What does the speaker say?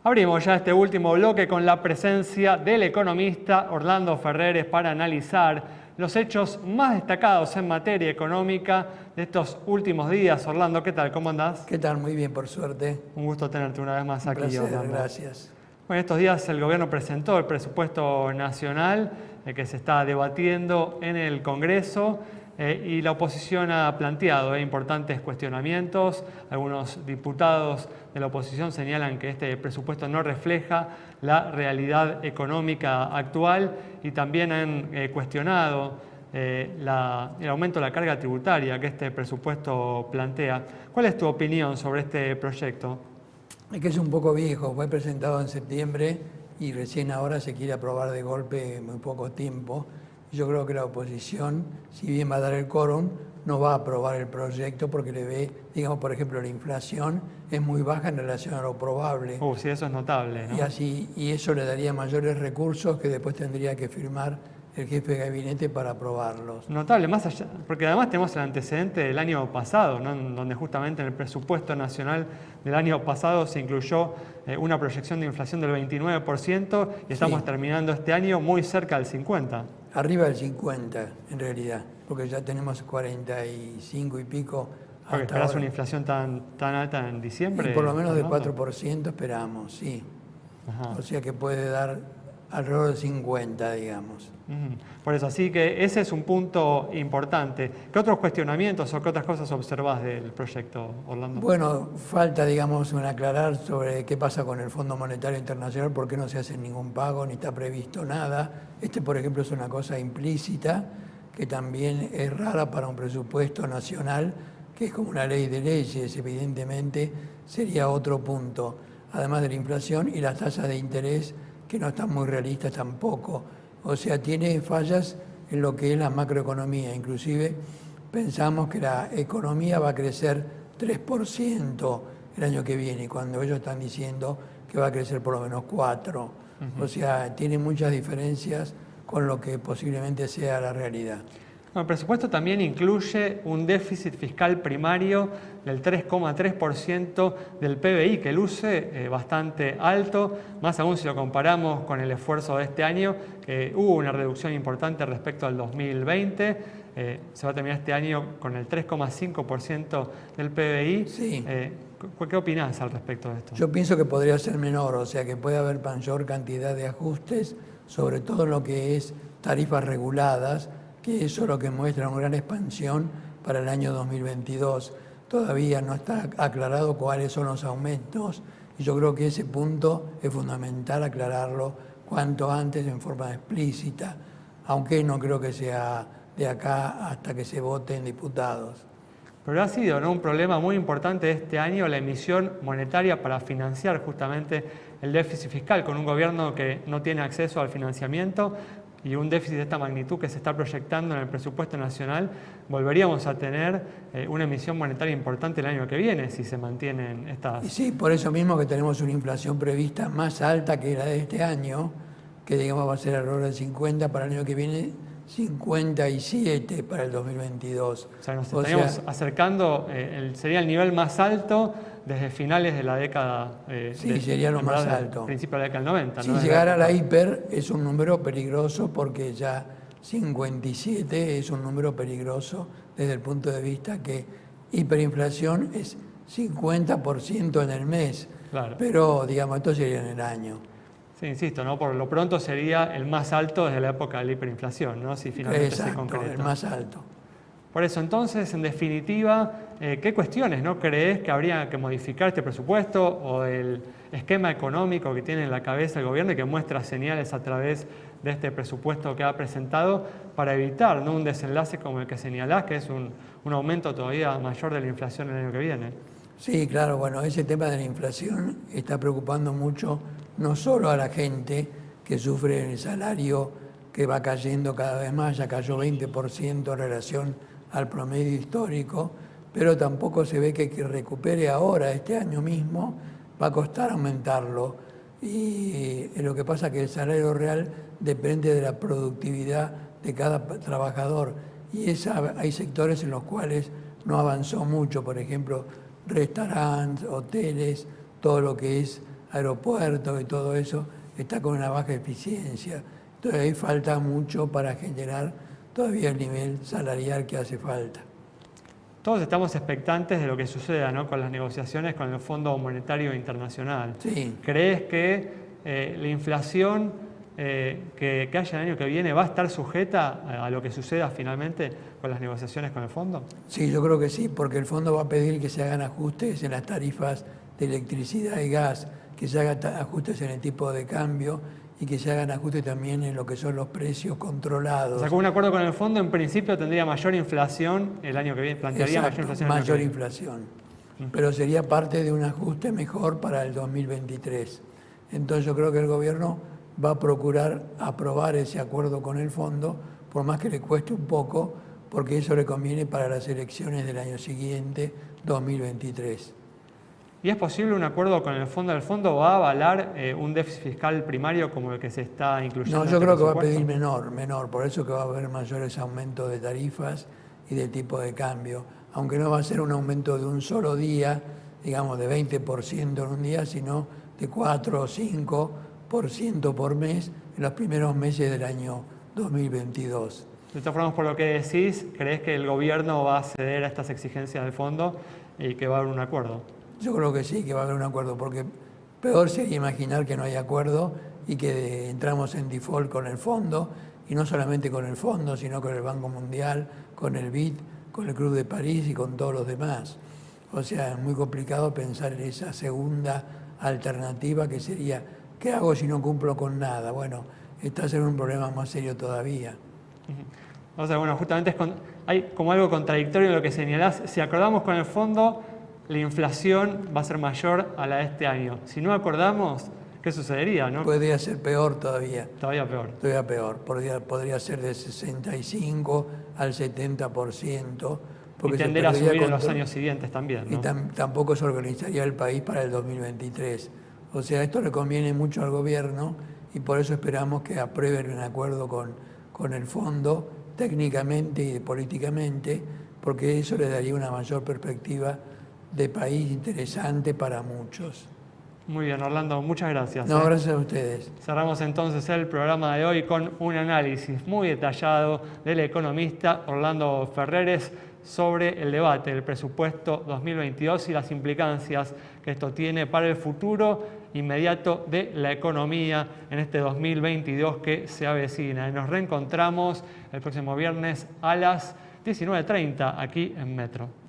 Abrimos ya este último bloque con la presencia del economista Orlando Ferreres para analizar los hechos más destacados en materia económica de estos últimos días. Orlando, ¿qué tal? ¿Cómo andás? ¿Qué tal? Muy bien, por suerte. Un gusto tenerte una vez más Un aquí, placer, Orlando. gracias. Bueno, estos días el gobierno presentó el presupuesto nacional que se está debatiendo en el Congreso. Y la oposición ha planteado importantes cuestionamientos. Algunos diputados de la oposición señalan que este presupuesto no refleja la realidad económica actual y también han cuestionado el aumento de la carga tributaria que este presupuesto plantea. ¿Cuál es tu opinión sobre este proyecto? Es que es un poco viejo, fue presentado en septiembre y recién ahora se quiere aprobar de golpe en muy poco tiempo. Yo creo que la oposición, si bien va a dar el quórum, no va a aprobar el proyecto porque le ve, digamos, por ejemplo, la inflación es muy baja en relación a lo probable. Sí, eso es notable, ¿no? Y eso le daría mayores recursos que después tendría que firmar el jefe de gabinete para aprobarlos. Notable, más allá, porque además tenemos el antecedente del año pasado, ¿no? Donde justamente en el presupuesto nacional del año pasado se incluyó una proyección de inflación del 29% y estamos terminando este año muy cerca del 50%. Arriba del 50, en realidad, porque ya tenemos 45 y pico. ¿Porque esperás una inflación tan alta en diciembre? Y por lo menos de 4% esperamos, sí. Ajá. O sea que puede dar alrededor de 50, digamos. Por eso, así que ese es un punto importante. ¿Qué otros cuestionamientos o qué otras cosas observás del proyecto, Orlando? Bueno, falta, digamos, aclarar sobre qué pasa con el Fondo Monetario Internacional, por qué no se hace ningún pago, ni está previsto nada. Por ejemplo, es una cosa implícita, que también es rara para un presupuesto nacional, que es como una ley de leyes, evidentemente, sería otro punto, además de la inflación y las tasas de interés, que no están muy realistas tampoco. O sea, tiene fallas en lo que es la macroeconomía. Inclusive pensamos que la economía va a crecer 3% el año que viene, cuando ellos están diciendo que va a crecer por lo menos 4%. O sea, tiene muchas diferencias con lo que posiblemente sea la realidad. Bueno, el presupuesto también incluye un déficit fiscal primario del 3,3% del PBI, que luce bastante alto, más aún si lo comparamos con el esfuerzo de este año, que hubo una reducción importante respecto al 2020. Se va a terminar este año con el 3,5% del PBI. Sí. ¿Qué opinás al respecto de esto? Yo pienso que podría ser menor, o sea que puede haber mayor cantidad de ajustes, sobre todo en lo que es tarifas reguladas, que eso es lo que muestra una gran expansión para el año 2022. Todavía no está aclarado cuáles son los aumentos y yo creo que ese punto es fundamental aclararlo cuanto antes en forma explícita, aunque no creo que sea de acá hasta que se voten diputados. Pero ha sido, ¿no?, un problema muy importante este año la emisión monetaria para financiar justamente el déficit fiscal, con un gobierno que no tiene acceso al financiamiento y un déficit de esta magnitud que se está proyectando en el presupuesto nacional. Volveríamos a tener una emisión monetaria importante el año que viene si se mantienen estas... Y sí, por eso mismo que tenemos una inflación prevista más alta que la de este año, que digamos va a ser alrededor del 50 para el año que viene, 57 para el 2022. O sea, nos estaríamos acercando, sería el nivel más alto desde finales de la década... sí, sería lo más alto. Principio de la década del 90. Si llegara a la hiper es un número peligroso porque ya 57 es un número peligroso desde el punto de vista que hiperinflación es 50% en el mes. Claro. Pero digamos, esto sería en el año. Sí, insisto, ¿no? Por lo pronto sería el más alto desde la época de la hiperinflación, ¿no? Si finalmente se concreta. El más alto. Por eso, entonces, en definitiva, ¿qué cuestiones no crees que habría que modificar este presupuesto o el esquema económico que tiene en la cabeza el gobierno y que muestra señales a través de este presupuesto que ha presentado para evitar, ¿no?, un desenlace como el que señalás, que es un aumento todavía mayor de la inflación el año que viene? Sí, claro, bueno, ese tema de la inflación está preocupando mucho no solo a la gente que sufre el salario que va cayendo cada vez más, ya cayó 20% en relación al promedio histórico, pero tampoco se ve que recupere ahora, este año mismo, va a costar aumentarlo. Y lo que pasa es que el salario real depende de la productividad de cada trabajador. Y hay sectores en los cuales no avanzó mucho, por ejemplo, restaurantes, hoteles, todo lo que es aeropuertos y todo eso, está con una baja eficiencia. Entonces ahí falta mucho para generar todavía el nivel salarial que hace falta. Todos estamos expectantes de lo que suceda, ¿no?, con las negociaciones con el Fondo Monetario Internacional. Sí. ¿Crees que la inflación que haya el año que viene va a estar sujeta a lo que suceda finalmente con las negociaciones con el fondo? Sí, yo creo que sí, porque el fondo va a pedir que se hagan ajustes en las tarifas de electricidad y gas, que se hagan ajustes en el tipo de cambio y que se hagan ajustes también en lo que son los precios controlados. O sea, con un acuerdo con el fondo, en principio tendría mayor inflación el año que viene, plantearía Exacto, mayor inflación. mayor inflación. Pero sería parte de un ajuste mejor para el 2023. Entonces yo creo que el gobierno va a procurar aprobar ese acuerdo con el fondo, por más que le cueste un poco, porque eso le conviene para las elecciones del año siguiente, 2023. ¿Y es posible un acuerdo con el fondo? ¿El fondo va a avalar un déficit fiscal primario como el que se está incluyendo? No, en yo este creo que va a presupuesto? pedir menor, por eso que va a haber mayores aumentos de tarifas y de tipo de cambio, aunque no va a ser un aumento de un solo día, digamos de 20% en un día, sino de 4 o 5% por mes en los primeros meses del año 2022. De todas formas, por lo que decís, ¿crees que el gobierno va a ceder a estas exigencias del fondo y que va a haber un acuerdo? Yo creo que sí, que va a haber un acuerdo, porque peor sería imaginar que no hay acuerdo y que entramos en default con el fondo, y no solamente con el fondo, sino con el Banco Mundial, con el BID, con el Club de París y con todos los demás. O sea, es muy complicado pensar en esa segunda alternativa que sería, ¿qué hago si no cumplo con nada? Bueno, estás en un problema más serio todavía. O sea, bueno, justamente hay como algo contradictorio en lo que señalás. Si acordamos con el fondo, la inflación va a ser mayor a la de este año. Si no acordamos, ¿qué sucedería, no? Podría ser peor todavía. Todavía peor. Todavía peor. Podría ser de 65 al 70%. Y tender a subir en los años siguientes también, ¿no? Y tampoco se organizaría el país para el 2023. O sea, esto le conviene mucho al gobierno y por eso esperamos que aprueben un acuerdo con el fondo técnicamente y políticamente, porque eso le daría una mayor perspectiva de país interesante para muchos. Muy bien, Orlando, muchas gracias. No, gracias a ustedes. Cerramos entonces el programa de hoy con un análisis muy detallado del economista Orlando Ferreres sobre el debate del presupuesto 2022 y las implicancias que esto tiene para el futuro inmediato de la economía en este 2022 que se avecina. Y nos reencontramos el próximo viernes a las 19:30 aquí en Metro.